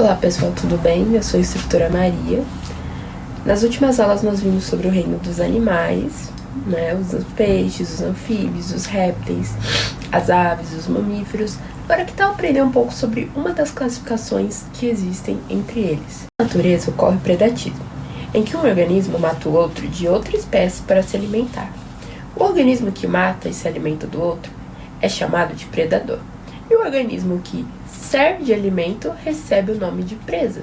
Olá pessoal, tudo bem? Eu sou a instrutora Maria. Nas últimas aulas nós vimos sobre o reino dos animais, os peixes, os anfíbios, os répteis, as aves, os mamíferos. Agora que tal aprender um pouco sobre uma das classificações que existem entre eles? Na natureza ocorre o predatismo, em que um organismo mata o outro de outra espécie para se alimentar. O organismo que mata e se alimenta do outro é chamado de predador. E o organismo que serve de alimento recebe o nome de presa.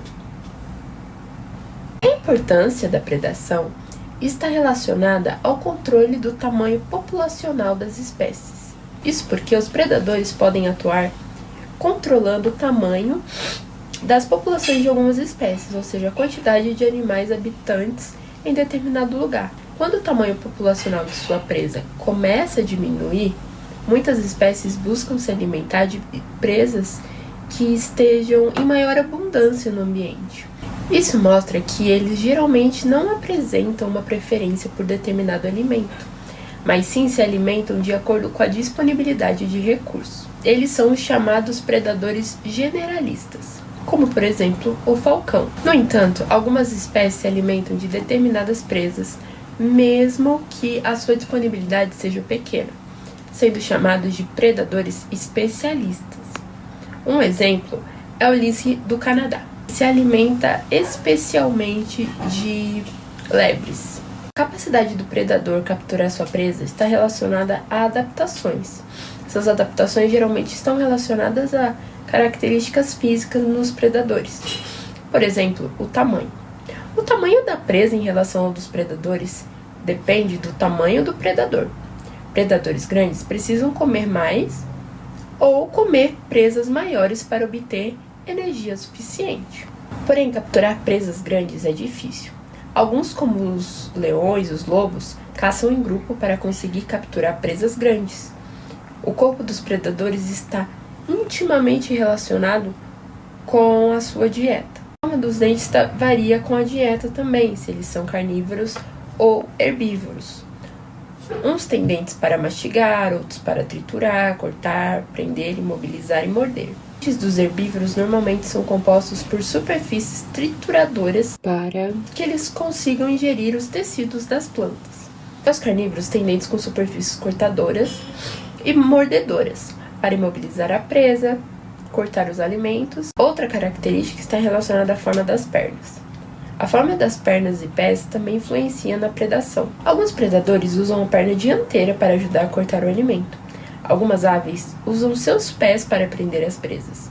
A importância da predação está relacionada ao controle do tamanho populacional das espécies. Isso porque os predadores podem atuar controlando o tamanho das populações de algumas espécies, ou seja, a quantidade de animais habitantes em determinado lugar. Quando o tamanho populacional de sua presa começa a diminuir, muitas espécies buscam se alimentar de presas que estejam em maior abundância no ambiente. Isso mostra que eles geralmente não apresentam uma preferência por determinado alimento, mas sim se alimentam de acordo com a disponibilidade de recursos. Eles são os chamados predadores generalistas, como por exemplo o falcão. No entanto, algumas espécies se alimentam de determinadas presas, mesmo que a sua disponibilidade seja pequena, sendo chamados de predadores especialistas. Um exemplo é o lince do Canadá. Se alimenta especialmente de lebres. A capacidade do predador capturar sua presa está relacionada a adaptações. Essas adaptações geralmente estão relacionadas a características físicas nos predadores. Por exemplo, o tamanho. O tamanho da presa em relação ao dos predadores depende do tamanho do predador. Predadores grandes precisam comer mais ou comer presas maiores para obter energia suficiente. Porém, capturar presas grandes é difícil. Alguns, como os leões e os lobos, caçam em grupo para conseguir capturar presas grandes. O corpo dos predadores está intimamente relacionado com a sua dieta. A forma dos dentes varia com a dieta também, se eles são carnívoros ou herbívoros. Uns têm dentes para mastigar, outros para triturar, cortar, prender, imobilizar e morder. Os dentes dos herbívoros normalmente são compostos por superfícies trituradoras para que eles consigam ingerir os tecidos das plantas. Os carnívoros têm dentes com superfícies cortadoras e mordedoras para imobilizar a presa, cortar os alimentos. Outra característica está relacionada à forma das pernas. A forma das pernas e pés também influencia na predação. Alguns predadores usam a perna dianteira para ajudar a cortar o alimento. Algumas aves usam seus pés para prender as presas.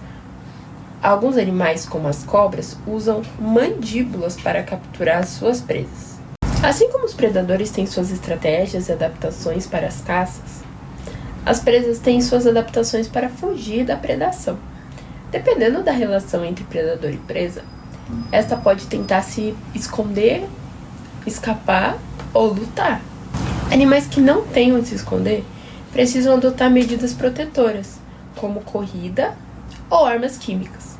Alguns animais, como as cobras, usam mandíbulas para capturar suas presas. Assim como os predadores têm suas estratégias e adaptações para as caças, as presas têm suas adaptações para fugir da predação. Dependendo da relação entre predador e presa, esta pode tentar se esconder, escapar ou lutar. Animais que não têm onde se esconder precisam adotar medidas protetoras, como corrida ou armas químicas.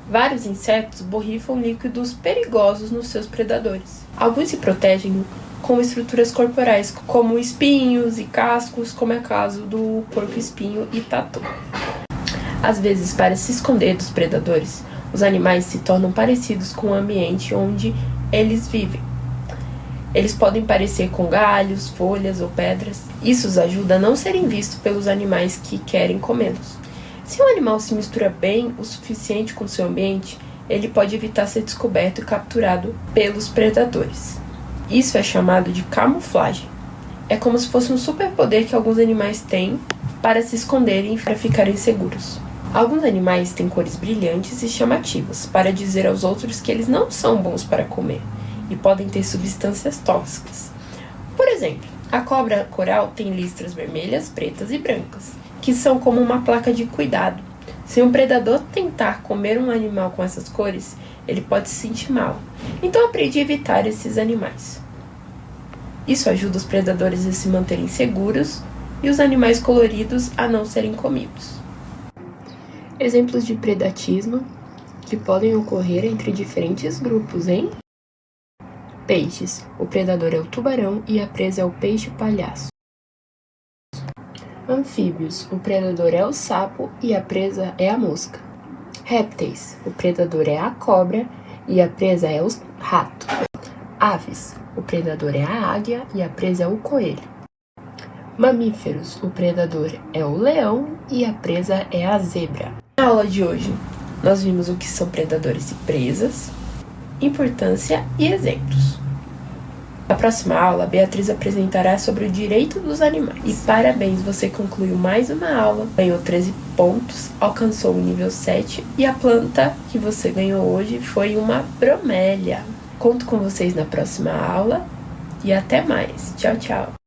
Vários insetos borrifam líquidos perigosos nos seus predadores. Alguns se protegem com estruturas corporais, como espinhos e cascos, como é o caso do porco-espinho e tatu. Às vezes, para se esconder dos predadores, os animais se tornam parecidos com o ambiente onde eles vivem. Eles podem parecer com galhos, folhas ou pedras. Isso os ajuda a não serem vistos pelos animais que querem comê-los. Se um animal se mistura bem o suficiente com seu ambiente, ele pode evitar ser descoberto e capturado pelos predadores. Isso é chamado de camuflagem. É como se fosse um superpoder que alguns animais têm para se esconderem e para ficarem seguros. Alguns animais têm cores brilhantes e chamativas para dizer aos outros que eles não são bons para comer e podem ter substâncias tóxicas. Por exemplo, a cobra coral tem listras vermelhas, pretas e brancas, que são como uma placa de cuidado. Se um predador tentar comer um animal com essas cores, ele pode se sentir mal. Então aprende a evitar esses animais. Isso ajuda os predadores a se manterem seguros e os animais coloridos a não serem comidos. Exemplos de predatismo que podem ocorrer entre diferentes grupos, hein? Peixes. O predador é o tubarão e a presa é o peixe-palhaço. Anfíbios. O predador é o sapo e a presa é a mosca. Répteis, o predador é a cobra e a presa é o rato. Aves, o predador é a águia e a presa é o coelho. Mamíferos, o predador é o leão e a presa é a zebra. Na aula de hoje, nós vimos o que são predadores e presas, importância e exemplos. Na próxima aula, a Beatriz apresentará sobre o direito dos animais. E parabéns, você concluiu mais uma aula, ganhou 13 pontos, alcançou o nível 7 e a planta que você ganhou hoje foi uma bromélia. Conto com vocês na próxima aula e até mais. Tchau, tchau!